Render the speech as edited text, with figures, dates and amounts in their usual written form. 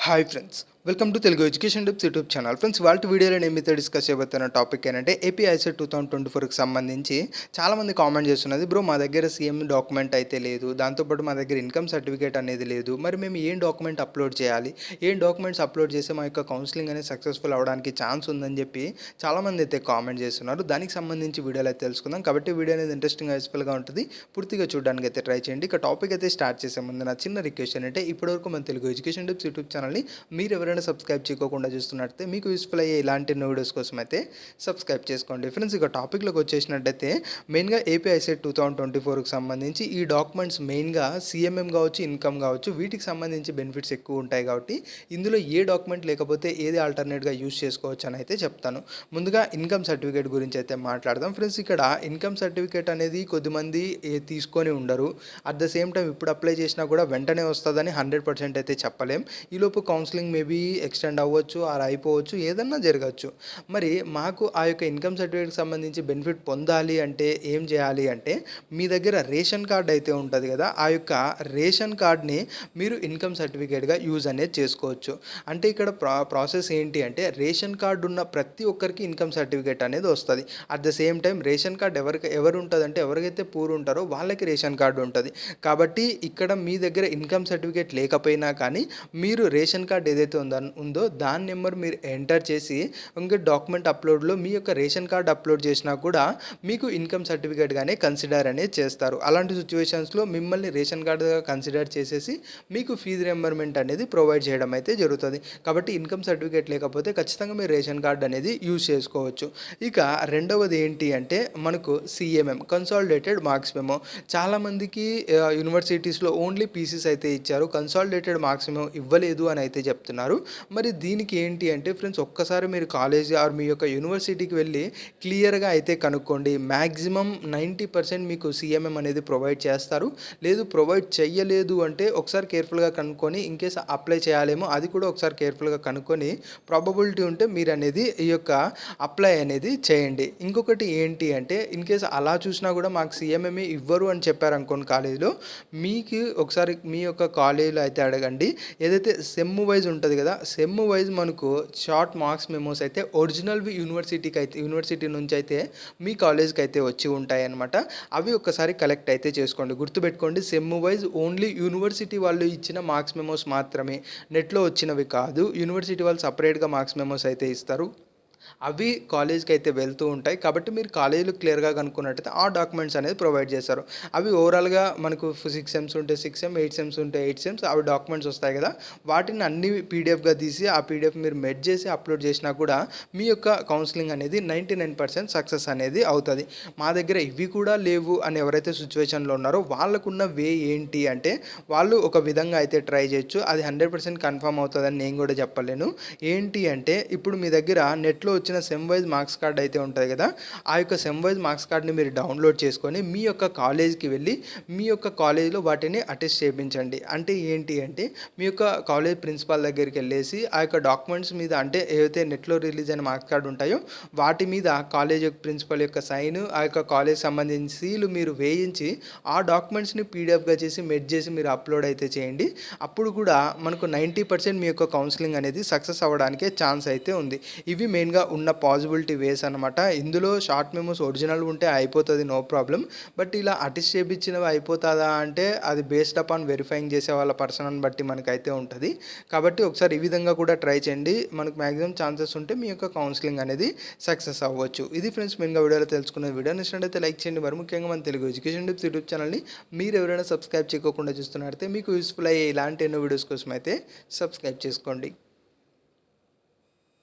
Hi friends, welcome to Telugu education tips YouTube channel. Friends, వాళ్ళ వీడియోలో నేను మీతో డిస్కస్ చేయబోతున్న టాపిక్ ఏంటంటే ఏపీ ఐసెట్ 2024కి సంబంధించి చాలామంది కామెంట్ చేస్తున్నది. బ్రో, మా దగ్గర సీఎం డాక్యుమెంట్ అయితే లేదు, దాంతోపాటు మా దగ్గర ఇన్కమ్ సర్టిఫికేట్ అనేది లేదు, మరి మేము ఏం డాక్యుమెంట్ అప్లోడ్ చేయాలి, ఏం డాక్యుమెంట్స్ అప్లోడ్ చేస్తే మా యొక్క కౌన్సిలింగ్ అనేది సక్సెస్ఫుల్ అవ్వడానికి ఛాన్స్ ఉందని చెప్పి చాలామంది అయితే కామెంట్ చేస్తున్నారు. దానికి సంబంధించి వీడియోలో అయితే తెలుసుకుందాం. కాబట్టి వీడియో అనేది ఇంట్రెస్టింగ్ యూస్ఫుల్గా ఉంటుంది, పూర్తిగా చూడడానికి అయితే ట్రై చేయండి. ఇక టాపిక్ అయితే స్టార్ట్ చేసే ముందు నా చిన్న రిక్వెస్ట్ ఏంటంటే, ఇప్పటివరకు మన తెలుగు ఎడ్యుకేషన్ టిప్స్ యూట్యూబ్ ఛానల్ని మీరు ఎవరైనా సబ్స్క్రైబ్ చేయకుండా చూస్తున్నట్లయితే మీకు యూస్ఫుల్ అయ్యే ఇలాంటి వీడియోస్ కోసం అయితే సబ్స్క్రైబ్ చేసుకోండి. ఫ్రెండ్స్, ఇక టాపిక్లోకి వచ్చేసినట్టయితే మెయిన్గా ఏపీ ఐసెట్ 2024కి సంబంధించి ఈ డాక్యుమెంట్స్ మెయిన్గా సిఎంఎం కావచ్చు, ఇన్కమ్ కావచ్చు, వీటికి సంబంధించి బెనిఫిట్స్ ఎక్కువ ఉంటాయి. కాబట్టి ఇందులో ఏ డాక్యుమెంట్ లేకపోతే ఏది ఆల్టర్నేట్గా యూజ్ చేసుకోవచ్చు అని అయితే చెప్తాను. ముందుగా ఇన్కమ్ సర్టిఫికేట్ గురించి అయితే మాట్లాడదాం. ఫ్రెండ్స్, ఇక్కడ ఇన్కమ్ సర్టిఫికేట్ అనేది కొద్దిమంది తీసుకొని ఉండరు. అట్ ద సేమ్ టైం ఇప్పుడు అప్లై చేసినా కూడా వెంటనే వస్తుందని 100% అయితే చెప్పలేం. ఈలోపు కౌన్సిలింగ్ మేబీ ఎక్స్టెండ్ అవ్వచ్చు, ఆర్ అయిపోవచ్చు, ఏదన్నా జరగచ్చు. మరి మాకు ఆ యొక్క ఇన్కమ్ సర్టిఫికేట్కి సంబంధించి బెనిఫిట్ పొందాలి అంటే ఏం చేయాలి అంటే, మీ దగ్గర రేషన్ కార్డ్ అయితే ఉంటుంది కదా, ఆ యొక్క రేషన్ కార్డ్ని మీరు ఇన్కమ్ సర్టిఫికేట్గా యూజ్ అనేది చేసుకోవచ్చు. అంటే ఇక్కడ ప్రాసెస్ ఏంటి అంటే, రేషన్ కార్డు ఉన్న ప్రతి ఒక్కరికి ఇన్కమ్ సర్టిఫికేట్ అనేది వస్తుంది. At the same time ration card ఎవరు ఉంటుందంటే, ఎవరికైతే పూర్ ఉంటారో వాళ్ళకి రేషన్ కార్డు ఉంటుంది. కాబట్టి ఇక్కడ మీ దగ్గర ఇన్కమ్ సర్టిఫికేట్ లేకపోయినా కానీ మీరు రేషన్ కార్డ్ ఏదైతే ఉందో దాని నెంబర్ మీరు ఎంటర్ చేసి ఇంకా డాక్యుమెంట్ అప్లోడ్లో మీ యొక్క రేషన్ కార్డ్ అప్లోడ్ చేసినా కూడా మీకు ఇన్కమ్ సర్టిఫికేట్గానే కన్సిడర్ అనేది చేస్తారు. అలాంటి సిచ్యువేషన్స్లో మిమ్మల్ని రేషన్ కార్డుగా కన్సిడర్ చేసేసి మీకు ఫీజు రింబర్స్మెంట్ అనేది ప్రొవైడ్ చేయడం అయితే జరుగుతుంది. కాబట్టి ఇన్కమ్ సర్టిఫికేట్ లేకపోతే ఖచ్చితంగా మీరు రేషన్ కార్డ్ అనేది యూజ్ చేసుకోవచ్చు. ఇక రెండవది ఏంటి అంటే, మనకు సిఎంఎం కన్సాలిడేటెడ్ మార్క్స్ మెమో. చాలామందికి యూనివర్సిటీస్లో ఓన్లీ పీసీస్ అయితే ఇచ్చారు, కన్సాలిడేటెడ్ మార్క్స్ మెమో ఇవ్వలేదు అని అయితే చెప్తున్నారు. మరి దీనికి ఏంటి అంటే ఫ్రెండ్స్, ఒక్కసారి మీరు కాలేజ్ ఆర్ మీ యొక్క యూనివర్సిటీకి వెళ్ళి క్లియర్గా అయితే కనుక్కోండి. మ్యాక్సిమం 90% మీకు సిఎంఎం అనేది ప్రొవైడ్ చేస్తారు. లేదు ప్రొవైడ్ చెయ్యలేదు అంటే ఒకసారి కేర్ఫుల్గా కనుక్కొని, ఇన్ కేస్ అప్లై చేయాలేమో అది కూడా ఒకసారి కేర్ఫుల్గా కనుక్కొని, ప్రాబబిలిటీ ఉంటే మీరు అనేది ఈ యొక్క అప్లై అనేది చేయండి. ఇంకొకటి ఏంటి అంటే, ఇన్ కేస్ అలా చూసినా కూడా మాకు సిఎంఎంఏ ఇవ్వరు అని చెప్పారు అనుకోండి కాలేజీలో, మీకు ఒకసారి మీ యొక్క కాలేజీలో అయితే అడగండి. ఏదైతే సెమ్ వైజ్ ఉంటుంది కదా, సెమ్ వైజ్ మనకు షార్ట్ మార్క్స్ మెమోస్ అయితే ఒరిజినల్వి యూనివర్సిటీ నుంచి అయితే మీ కాలేజ్కి అయితే వచ్చి ఉంటాయి అన్నమాట. అవి ఒక్కసారి కలెక్ట్ అయితే చేసుకోండి. గుర్తుపెట్టుకోండి, సెమ్ వైజ్ ఓన్లీ యూనివర్సిటీ వాళ్ళు ఇచ్చిన మార్క్స్ మెమోస్ మాత్రమే, నెట్లో వచ్చినవి కాదు. యూనివర్సిటీ వాళ్ళు సపరేట్గా మార్క్స్ మెమోస్ అయితే ఇస్తారు, అవి కాలేజ్కి అయితే వెళ్తూ ఉంటాయి. కాబట్టి మీరు కాలేజీలో క్లియర్గా కనుక్కున్నట్టయితే ఆ డాక్యుమెంట్స్ అనేది ప్రొవైడ్ చేస్తారు. అవి ఓవరాల్గా మనకు 6 సెమ్స్ ఉంటే 6 సెమ్, 8 సెమ్స్ ఉంటే 8 సెమ్స్, అవి డాక్యుమెంట్స్ వస్తాయి కదా, వాటిని అన్ని పీడిఎఫ్గా తీసి ఆ పీడిఎఫ్ మీరు మెడ్ చేసి అప్లోడ్ చేసినా కూడా మీ యొక్క కౌన్సిలింగ్ అనేది 99% సక్సెస్ అనేది అవుతుంది. మా దగ్గర ఇవి కూడా లేవు అని ఎవరైతే సిచ్యువేషన్లో ఉన్నారో వాళ్ళకున్న వే ఏంటి అంటే, వాళ్ళు ఒక విధంగా అయితే ట్రై చేయొచ్చు. అది 100% కన్ఫర్మ్ అవుతుందని నేను కూడా చెప్పలేను. ఏంటి అంటే, ఇప్పుడు మీ దగ్గర నెట్లో వచ్చిన సెమ్ వైజ్ మార్క్స్ కార్డ్ అయితే ఉంటుంది కదా, ఆ యొక్క సెమ్ వైజ్ మార్క్స్ కార్డ్ని మీరు డౌన్లోడ్ చేసుకొని మీ యొక్క కాలేజ్కి వెళ్ళి మీ యొక్క కాలేజ్లో వాటిని అటెస్ట్ చేయించండి. అంటే ఏంటి అంటే, మీ యొక్క కాలేజ్ ప్రిన్సిపాల్ దగ్గరికి వెళ్ళేసి ఆ యొక్క డాక్యుమెంట్స్ మీద, అంటే ఏవైతే నెట్లో రిలీజ్ అయిన మార్క్స్ కార్డు ఉంటాయో వాటి మీద కాలేజ్ యొక్క ప్రిన్సిపల్ యొక్క సైన్, ఆ యొక్క కాలేజ్ సంబంధించిన సీలు మీరు వేయించి ఆ డాక్యుమెంట్స్ని పీడిఎఫ్గా చేసి మెడ్ చేసి మీరు అప్లోడ్ అయితే చేయండి. అప్పుడు కూడా మనకు 90% మీ యొక్క కౌన్సిలింగ్ అనేది సక్సెస్ అవ్వడానికే ఛాన్స్ అయితే ఉంది. ఇవి మెయిన్గా ఉన్న పాసిబిలిటీ వేస్ అనమాట. ఇందులో షార్ట్ మెమోస్ ఒరిజినల్ ఉంటే అయిపోతుంది, నో ప్రాబ్లం. బట్ ఇలా అటెస్ట్ చేయించినవి అయిపోతుందా అంటే, అది బేస్డ్ అపాన్ వెరిఫైయింగ్ చేసే వాళ్ళ పర్సన్ బట్టి మనకైతే ఉంటుంది. కాబట్టి ఒకసారి ఈ విధంగా కూడా ట్రై చేయండి. మనకు మ్యాక్సిమం ఛాన్సెస్ ఉంటే మీ యొక్క కౌన్సిలింగ్ అనేది సక్సెస్ అవ్వచ్చు. ఇది ఫ్రెండ్స్, మెయిన్గా వీడియోలో తెలుసుకున్న వీడియో నచ్చినట్లయితే లైక్ చేయండి. మరి ముఖ్యంగా మన తెలుగు ఎడ్యుకేషన్ టిప్స్ యూట్యూబ్ ఛానల్ని మీరు ఎవరైనా సబ్స్క్రైబ్ చేయకుండా చూస్తున్నట్లయితే మీకు యూస్ఫుల్ అయ్యే ఇలాంటి ఎన్నో వీడియోస్ కోసం అయితే సబ్స్క్రైబ్ చేసుకోండి.